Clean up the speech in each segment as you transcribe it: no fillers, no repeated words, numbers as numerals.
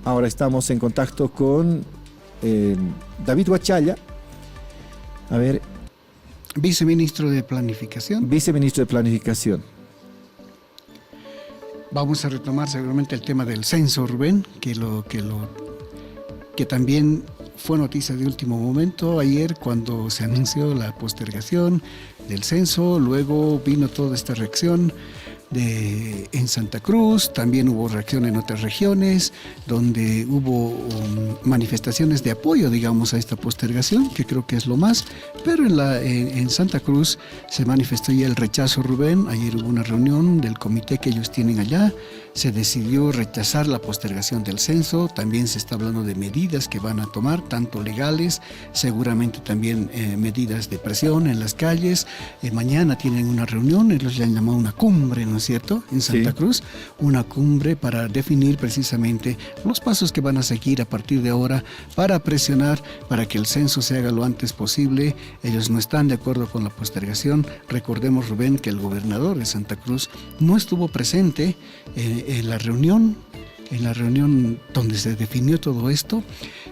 Ahora estamos en contacto con David Huachalla. A ver. Viceministro de Planificación. Viceministro de Planificación. Vamos a retomar seguramente el tema del censo, Rubén, que también fue noticia de último momento ayer cuando se anunció la postergación del censo. Luego vino toda esta reacción en Santa Cruz, también hubo reacción en otras regiones donde hubo manifestaciones de apoyo, digamos, a esta postergación, que creo que es lo más, pero en Santa Cruz se manifestó ya el rechazo, Rubén. Ayer hubo una reunión del comité que ellos tienen allá, se decidió rechazar la postergación del censo. También se está hablando de medidas que van a tomar, tanto legales, seguramente también medidas de presión en las calles. Mañana tienen una reunión, ellos le han llamado una cumbre, ¿no es cierto?, en Santa Cruz, una cumbre para definir precisamente los pasos que van a seguir a partir de ahora para presionar para que el censo se haga lo antes posible. Ellos no están de acuerdo con la postergación. Recordemos, Rubén, que el gobernador de Santa Cruz no estuvo presente en la reunión donde se definió todo esto,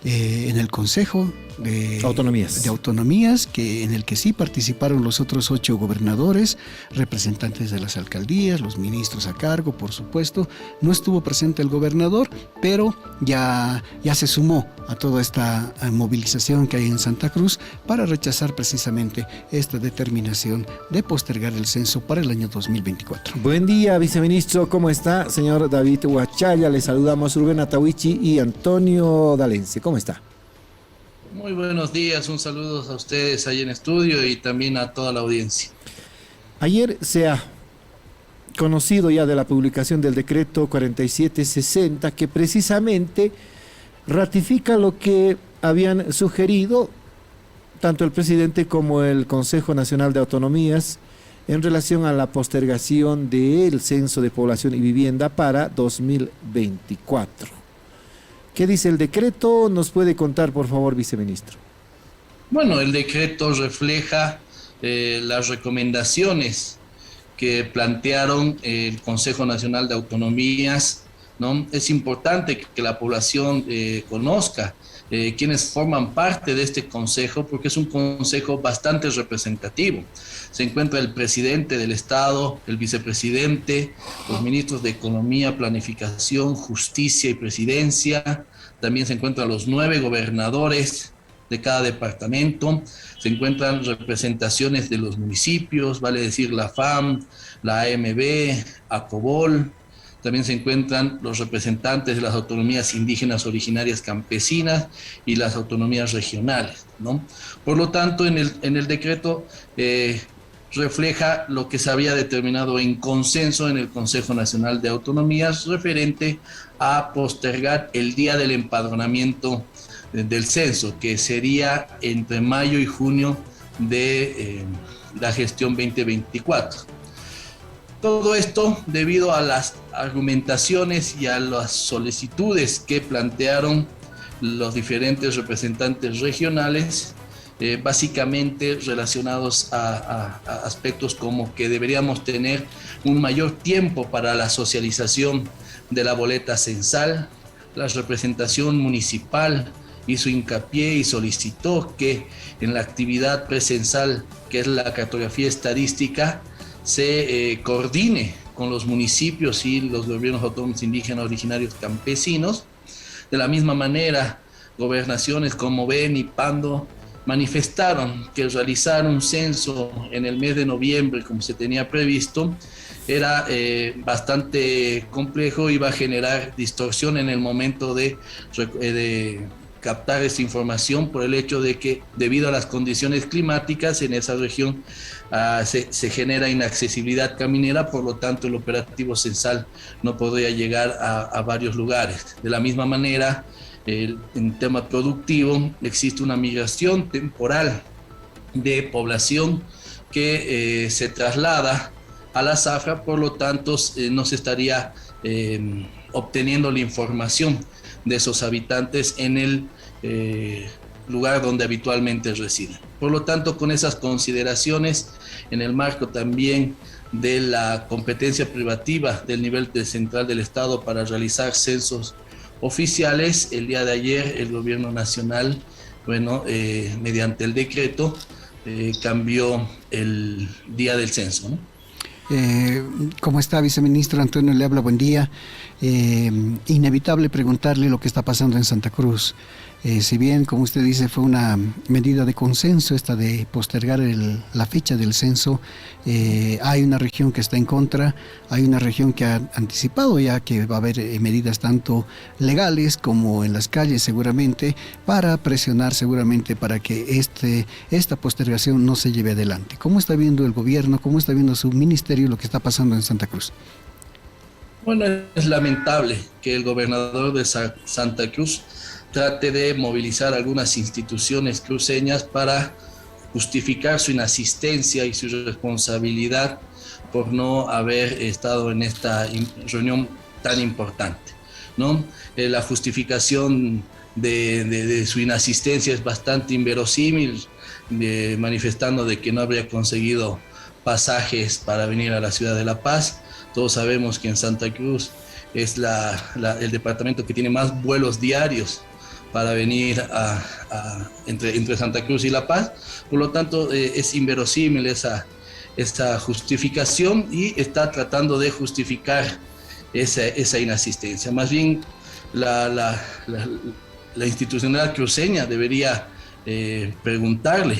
en el Consejo de Autonomías, en el que sí participaron los otros 8 gobernadores, representantes de las alcaldías, los ministros a cargo, por supuesto. No estuvo presente el gobernador, pero ya se sumó a toda esta movilización que hay en Santa Cruz para rechazar precisamente esta determinación de postergar el censo para el año 2024. Buen día, viceministro. ¿Cómo está? Señor David Huachalla, le saludamos Rubén Atahuichi y Antonio Dalencia. ¿Cómo está? Muy buenos días, un saludo a ustedes ahí en estudio y también a toda la audiencia. Ayer se ha conocido ya de la publicación del decreto 4760 que precisamente ratifica lo que habían sugerido tanto el presidente como el Consejo Nacional de Autonomías en relación a la postergación del censo de población y vivienda para 2024. ¿Qué dice el decreto? ¿Nos puede contar, por favor, viceministro? Bueno, el decreto refleja las recomendaciones que plantearon el Consejo Nacional de Autonomías, ¿no? Es importante que la población conozca quienes forman parte de este consejo, porque es un consejo bastante representativo. Se encuentra el presidente del Estado, el vicepresidente, los ministros de Economía, Planificación, Justicia y Presidencia. También se encuentran los 9 gobernadores de cada departamento. Se encuentran representaciones de los municipios, vale decir la FAM, la AMB, ACOBOL. También se encuentran los representantes de las autonomías indígenas originarias campesinas y las autonomías regionales, ¿no? Por lo tanto, en el decreto refleja lo que se había determinado en consenso en el Consejo Nacional de Autonomías referente a postergar el día del empadronamiento del censo, que sería entre mayo y junio de la gestión 2024. Todo esto debido a las argumentaciones y a las solicitudes que plantearon los diferentes representantes regionales, básicamente relacionados a aspectos como que deberíamos tener un mayor tiempo para la socialización de la boleta censal. La representación municipal hizo hincapié y solicitó que en la actividad precensal, que es la cartografía estadística, se coordine con los municipios y los gobiernos autónomos indígenas originarios campesinos. De la misma manera, gobernaciones como Beni y Pando manifestaron que realizar un censo en el mes de noviembre, como se tenía previsto, era bastante complejo, iba a generar distorsión en el momento de captar esta información, por el hecho de que debido a las condiciones climáticas en esa región se genera inaccesibilidad caminera, por lo tanto el operativo censal no podría llegar a varios lugares. De la misma manera, en tema productivo, existe una migración temporal de población que se traslada a la zafra, por lo tanto no se estaría obteniendo la información de esos habitantes en el lugar donde habitualmente residen. Por lo tanto, con esas consideraciones, en el marco también de la competencia privativa del nivel central del Estado para realizar censos oficiales. El día de ayer el gobierno nacional, mediante el decreto, cambió el día del censo, ¿no? ¿Cómo está, viceministro? Antonio le habla, buen día. Inevitable preguntarle lo que está pasando en Santa Cruz. Si bien, como usted dice, fue una medida de consenso esta de postergar la fecha del censo, hay una región que está en contra, hay una región que ha anticipado ya que va a haber medidas tanto legales como en las calles seguramente, para presionar seguramente para que esta postergación no se lleve adelante. ¿Cómo está viendo el gobierno, cómo está viendo su ministerio lo que está pasando en Santa Cruz? Bueno, es lamentable que el gobernador de Santa Cruz trate de movilizar algunas instituciones cruceñas para justificar su inasistencia y su responsabilidad por no haber estado en esta reunión tan importante, ¿no? La justificación de su inasistencia es bastante inverosímil, manifestando de que no habría conseguido pasajes para venir a la ciudad de La Paz. Todos sabemos que en Santa Cruz es el departamento que tiene más vuelos diarios para venir entre Santa Cruz y La Paz. Por lo tanto, es inverosímil esa justificación, y está tratando de justificar esa inasistencia. Más bien, la institucionalidad cruceña debería preguntarle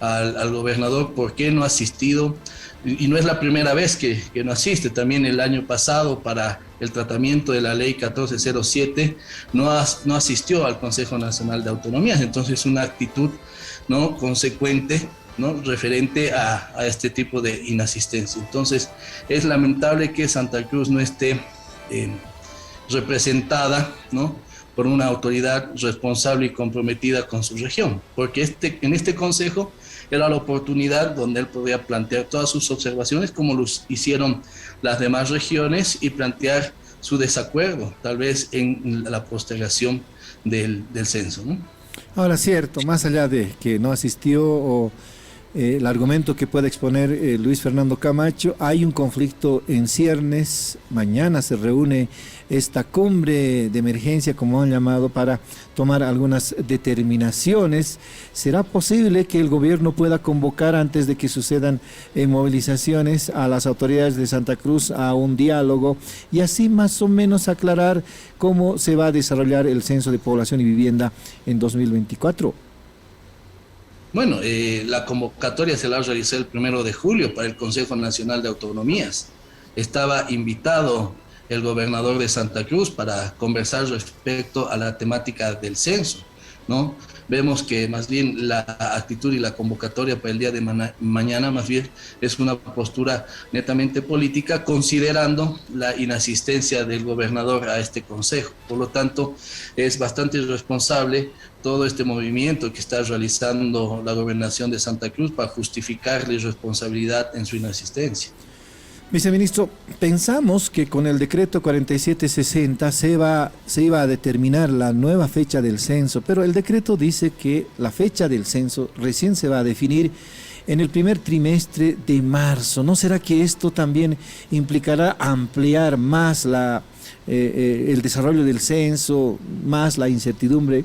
al gobernador por qué no ha asistido, y no es la primera vez que no asiste. También el año pasado, para el tratamiento de la ley 1407, no asistió al Consejo Nacional de Autonomías. Entonces, una actitud, ¿no?, consecuente, ¿no?, referente a este tipo de inasistencia. Entonces, es lamentable que Santa Cruz no esté representada, ¿no?, por una autoridad responsable y comprometida con su región, porque en este consejo era la oportunidad donde él podía plantear todas sus observaciones, como lo hicieron las demás regiones, y plantear su desacuerdo, tal vez en la postergación del censo, ¿no? Ahora, cierto, más allá de que no asistió o el argumento que puede exponer Luis Fernando Camacho, hay un conflicto en ciernes. Mañana se reúne esta cumbre de emergencia, como han llamado, para tomar algunas determinaciones. ¿Será posible que el gobierno pueda convocar, antes de que sucedan movilizaciones, a las autoridades de Santa Cruz a un diálogo y así más o menos aclarar cómo se va a desarrollar el censo de población y vivienda en 2024? Bueno, la convocatoria se la realizó el 1 de julio para el Consejo Nacional de Autonomías. Estaba invitado el gobernador de Santa Cruz para conversar respecto a la temática del censo, ¿no? Vemos que más bien la actitud y la convocatoria para el día de mañana más bien es una postura netamente política, considerando la inasistencia del gobernador a este consejo. Por lo tanto, es bastante irresponsable todo este movimiento que está realizando la gobernación de Santa Cruz para justificar la irresponsabilidad en su inasistencia. Viceministro, pensamos que con el decreto 4760 se iba a determinar la nueva fecha del censo, pero el decreto dice que la fecha del censo recién se va a definir en el primer trimestre de marzo. ¿No será que esto también implicará ampliar más el desarrollo del censo, más la incertidumbre?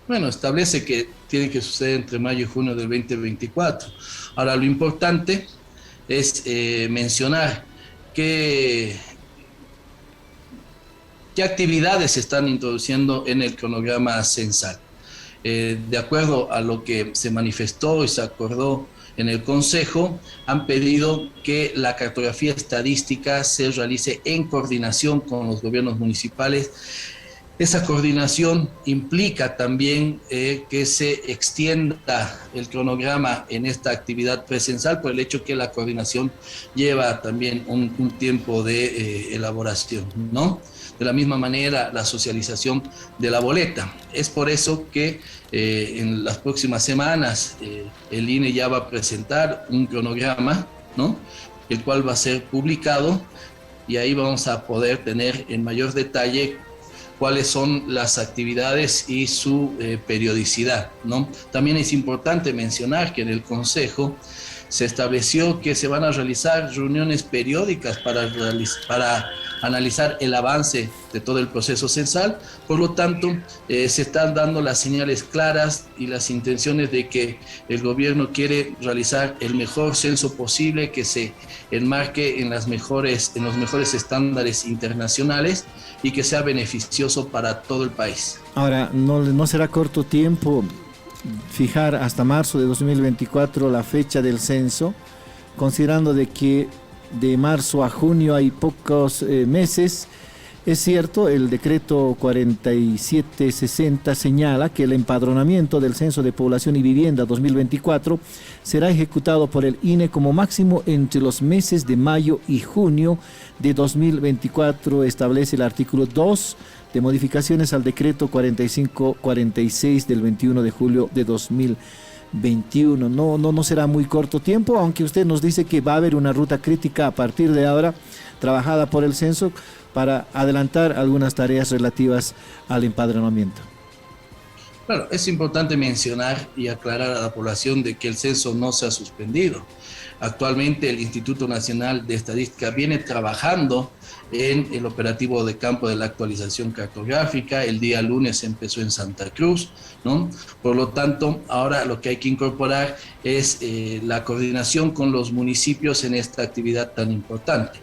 Bueno, establece que tiene que suceder entre mayo y junio del 2024. Ahora, lo importante es mencionar qué actividades se están introduciendo en el cronograma censal. De acuerdo a lo que se manifestó y se acordó en el Consejo, han pedido que la cartografía estadística se realice en coordinación con los gobiernos municipales. Esa coordinación implica también que se extienda el cronograma en esta actividad presencial, por el hecho que la coordinación lleva también un tiempo de elaboración, ¿no? De la misma manera, la socialización de la boleta. Es por eso que en las próximas semanas el INE ya va a presentar un cronograma, ¿no?, el cual va a ser publicado, y ahí vamos a poder tener en mayor detalle cuáles son las actividades y su periodicidad, ¿no? También es importante mencionar que en el Consejo se estableció que se van a realizar reuniones periódicas para analizar el avance de todo el proceso censal. Por lo tanto, se están dando las señales claras y las intenciones de que el gobierno quiere realizar el mejor censo posible, que se enmarque en los mejores estándares internacionales y que sea beneficioso para todo el país. Ahora, no será corto tiempo fijar hasta marzo de 2024 la fecha del censo, considerando de que de marzo a junio hay pocos meses. Es cierto, el decreto 4760 señala que el empadronamiento del Censo de Población y Vivienda 2024 será ejecutado por el INE como máximo entre los meses de mayo y junio de 2024, establece el artículo 2 de modificaciones al decreto 4546 del 21 de julio de 2021. No será muy corto tiempo, aunque usted nos dice que va a haber una ruta crítica a partir de ahora, trabajada por el censo, para adelantar algunas tareas relativas al empadronamiento. Claro, es importante mencionar y aclarar a la población de que el censo no se ha suspendido. Actualmente el Instituto Nacional de Estadística viene trabajando en el operativo de campo de la actualización cartográfica. El día lunes empezó en Santa Cruz, ¿no? Por lo tanto, ahora lo que hay que incorporar es la coordinación con los municipios en esta actividad tan importante.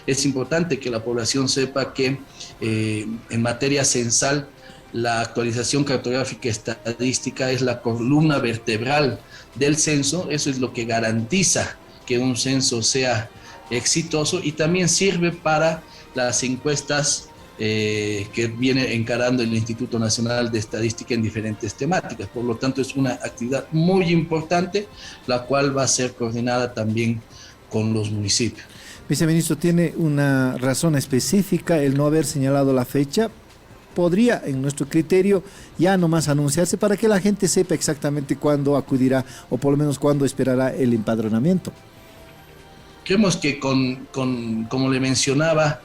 Es importante que la población sepa que en materia censal, la actualización cartográfica estadística es la columna vertebral del censo. Eso es lo que garantiza que un censo sea exitoso y también sirve para las encuestas que viene encarando el Instituto Nacional de Estadística en diferentes temáticas. Por lo tanto, es una actividad muy importante, la cual va a ser coordinada también con los municipios. Viceministro, ¿tiene una razón específica el no haber señalado la fecha? ¿Podría, en nuestro criterio, ya nomás anunciarse para que la gente sepa exactamente cuándo acudirá o por lo menos cuándo esperará el empadronamiento? Creemos que como le mencionaba,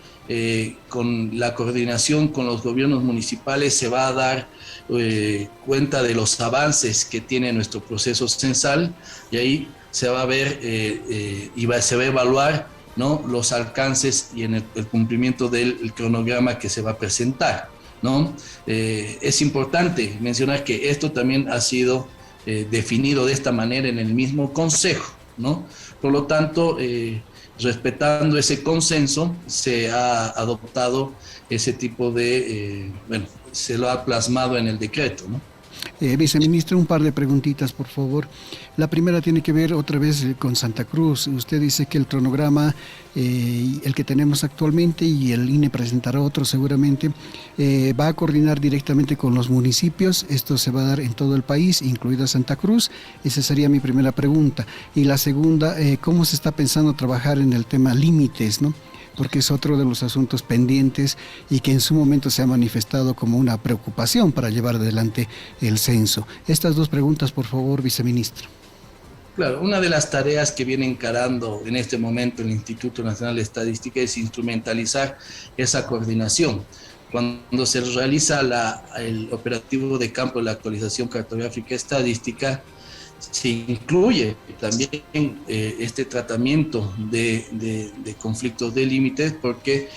con la coordinación con los gobiernos municipales se va a dar cuenta de los avances que tiene nuestro proceso censal y ahí se va a ver se va a evaluar, ¿no?, los alcances y en el cumplimiento del cronograma que se va a presentar, ¿no? Es importante mencionar que esto también ha sido definido de esta manera en el mismo Consejo, ¿no? Por lo tanto, respetando ese consenso, se ha adoptado ese tipo de, se lo ha plasmado en el decreto, ¿no? Viceministro, un par de preguntitas, por favor. La primera tiene que ver otra vez con Santa Cruz. Usted dice que el cronograma, el que tenemos actualmente, y el INE presentará otro seguramente, va a coordinar directamente con los municipios. Esto se va a dar en todo el país, incluida Santa Cruz. Esa sería mi primera pregunta. Y la segunda, ¿cómo se está pensando trabajar en el tema límites, ¿no?, porque es otro de los asuntos pendientes y que en su momento se ha manifestado como una preocupación para llevar adelante el censo? Estas dos preguntas, por favor, viceministro. Claro, una de las tareas que viene encarando en este momento el Instituto Nacional de Estadística es instrumentalizar esa coordinación. Cuando se realiza el operativo de campo de la actualización cartográfica estadística, se incluye también este tratamiento de conflictos de límites, porque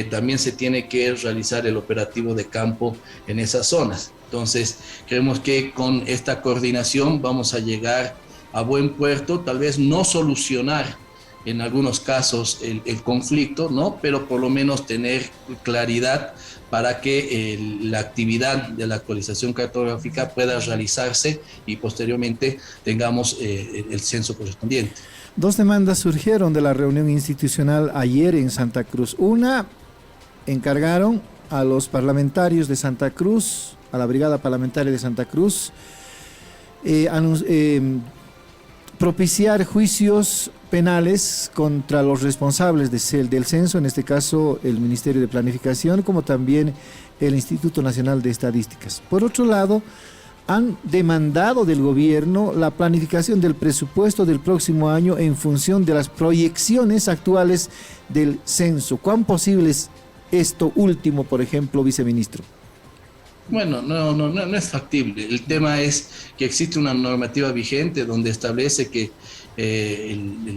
también se tiene que realizar el operativo de campo en esas zonas. Entonces, creemos que con esta coordinación vamos a llegar a buen puerto, tal vez no solucionar en algunos casos el conflicto, ¿no?, pero por lo menos tener claridad para que la actividad de la actualización cartográfica pueda realizarse y posteriormente tengamos el censo correspondiente. Dos demandas surgieron de la reunión institucional ayer en Santa Cruz. Una, encargaron a los parlamentarios de Santa Cruz, a la brigada parlamentaria de Santa Cruz, propiciar juicios penales contra los responsables del censo, en este caso el Ministerio de Planificación, como también el Instituto Nacional de Estadísticas. Por otro lado, han demandado del gobierno la planificación del presupuesto del próximo año en función de las proyecciones actuales del censo. ¿Cuán posible es esto último, por ejemplo, viceministro? Bueno, no es factible. El tema es que existe una normativa vigente donde establece que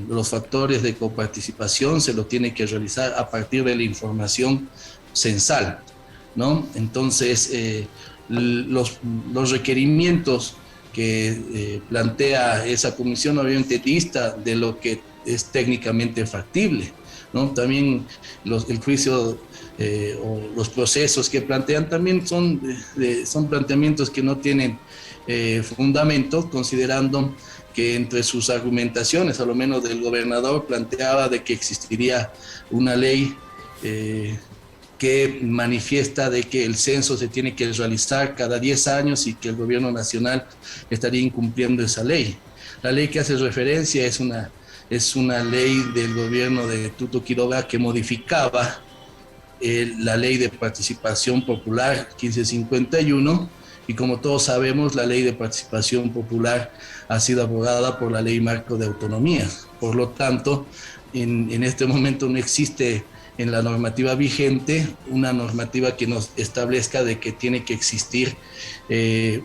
los factores de coparticipación se lo tiene que realizar a partir de la información censal, ¿no? Entonces, los requerimientos que plantea esa comisión obviamente dista de lo que es técnicamente factible, ¿no? También el juicio o los procesos que plantean también son planteamientos que no tienen fundamento, considerando que entre sus argumentaciones, a lo menos del gobernador, planteaba de que existiría una ley que manifiesta de que el censo se tiene que realizar cada 10 años y que el gobierno nacional estaría incumpliendo esa ley. La ley que hace referencia es una ley del gobierno de Tuto Quiroga que modificaba la ley de participación popular 1551, y como todos sabemos, la ley de participación popular ha sido abrogada por la ley marco de autonomía. Por lo tanto, en este momento no existe en la normativa vigente una normativa que nos establezca de que tiene que existir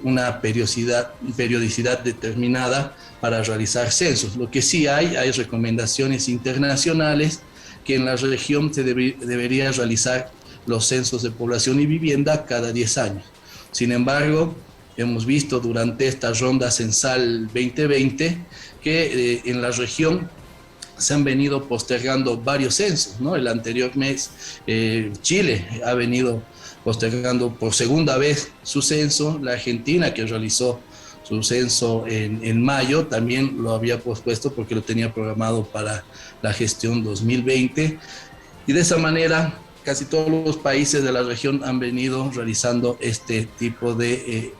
una periodicidad determinada para realizar censos. Lo que sí hay recomendaciones internacionales que en la región se debería realizar los censos de población y vivienda cada 10 años. Sin embargo, hemos visto durante esta ronda censal 2020 que en la región se han venido postergando varios censos, ¿no? El anterior mes Chile ha venido postergando por segunda vez su censo. La Argentina, que realizó su censo en mayo, también lo había pospuesto porque lo tenía programado para la gestión 2020. Y de esa manera, casi todos los países de la región han venido realizando este tipo de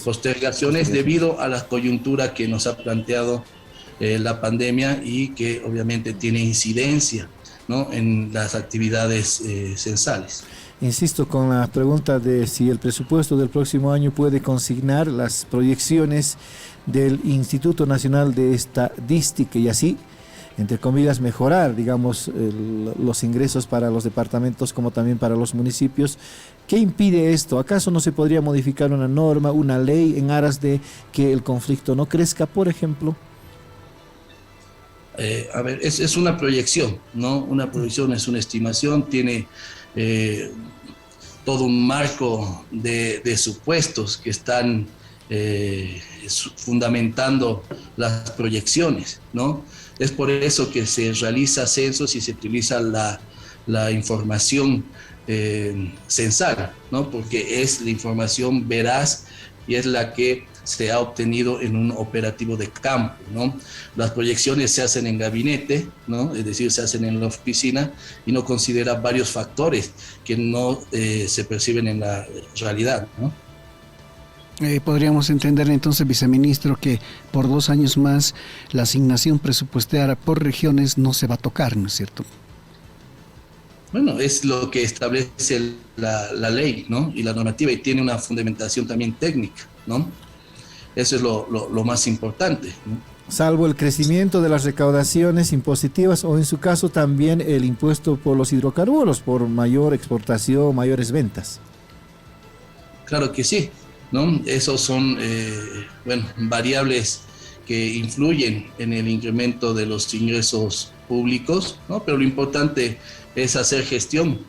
postergaciones debido a la coyuntura que nos ha planteado la pandemia y que obviamente tiene incidencia, ¿no?, en las actividades censales. Insisto con la pregunta de si el presupuesto del próximo año puede consignar las proyecciones del Instituto Nacional de Estadística y así, entre comillas, mejorar, digamos, los ingresos para los departamentos como también para los municipios. ¿Qué impide esto? ¿Acaso no se podría modificar una norma, una ley en aras de que el conflicto no crezca, por ejemplo? A ver, es una proyección, ¿no? Una proyección es una estimación, tiene todo un marco de supuestos que están fundamentando las proyecciones, ¿no? Es por eso que se realiza censos y se utiliza la información censal, ¿no? Porque es la información veraz y es la que se ha obtenido en un operativo de campo, ¿no? Las proyecciones se hacen en gabinete, ¿no? Es decir, se hacen en la oficina y no considera varios factores que no se perciben en la realidad, ¿no? Podríamos entender entonces, viceministro, que por 2 años más la asignación presupuestaria por regiones no se va a tocar, ¿no es cierto? Bueno, es lo que establece la ley, ¿no? Y la normativa, y tiene una fundamentación también técnica, ¿no? Eso es lo más importante, ¿no? Salvo el crecimiento de las recaudaciones impositivas o en su caso también el impuesto por los hidrocarburos, por mayor exportación, mayores ventas. Claro que sí, ¿no? Esos son, variables que influyen en el incremento de los ingresos públicos, ¿no? Pero lo importante es hacer gestión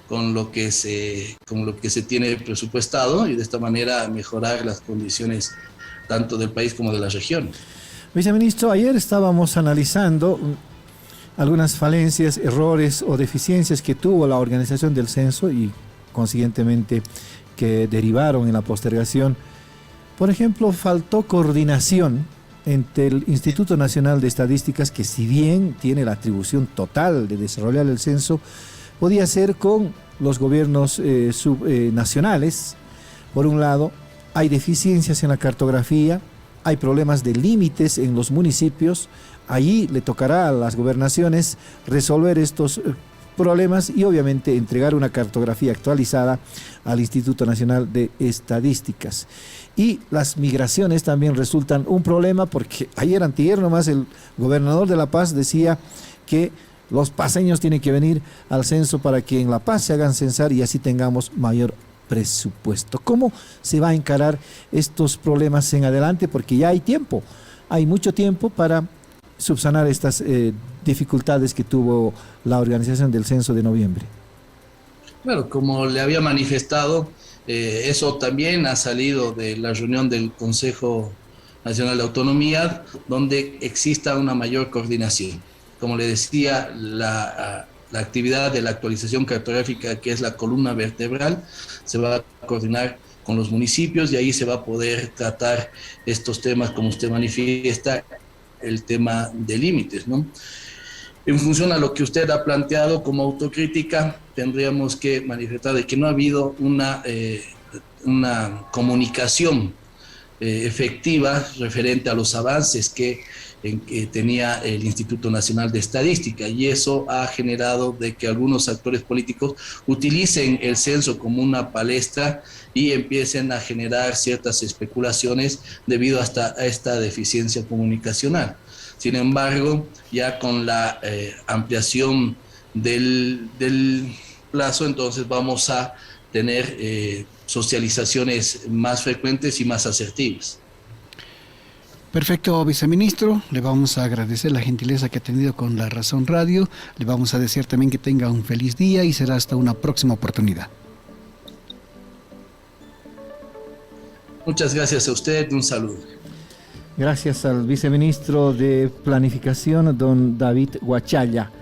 con lo que se tiene presupuestado y de esta manera mejorar las condiciones tanto del país como de la región. Viceministro, ayer estábamos analizando algunas falencias, errores o deficiencias que tuvo la organización del censo y consiguientemente que derivaron en la postergación. Por ejemplo, faltó coordinación entre el Instituto Nacional de Estadísticas, que si bien tiene la atribución total de desarrollar el censo, podía ser con los gobiernos subnacionales. Por un lado, hay deficiencias en la cartografía, hay problemas de límites en los municipios. Allí le tocará a las gobernaciones resolver estos problemas y obviamente entregar una cartografía actualizada al Instituto Nacional de Estadísticas. Y las migraciones también resultan un problema porque ayer antier nomás el gobernador de La Paz decía que los paseños tienen que venir al censo para que en La Paz se hagan censar y así tengamos mayor presupuesto. ¿Cómo se va a encarar estos problemas en adelante? Porque ya hay tiempo. hay mucho tiempo para subsanar estas dificultades que tuvo la organización del censo de noviembre. Bueno, como le había manifestado, eso también ha salido de la reunión del Consejo Nacional de Autonomía, donde exista una mayor coordinación. Como le decía, la actividad de la actualización cartográfica, que es la columna vertebral, se va a coordinar con los municipios y ahí se va a poder tratar estos temas, como usted manifiesta, el tema de límites, ¿no? En función a lo que usted ha planteado como autocrítica, tendríamos que manifestar de que no ha habido una comunicación efectiva referente a los avances que tenía el Instituto Nacional de Estadística, y eso ha generado de que algunos actores políticos utilicen el censo como una palestra y empiecen a generar ciertas especulaciones debido a esta deficiencia comunicacional. Sin embargo, ya con la ampliación del plazo, entonces vamos a tener socializaciones más frecuentes y más asertivas. Perfecto, viceministro. Le vamos a agradecer la gentileza que ha tenido con La Razón Radio. Le vamos a decir también que tenga un feliz día y será hasta una próxima oportunidad. Muchas gracias a usted. Un saludo. Gracias al viceministro de Planificación, don David Huachalla.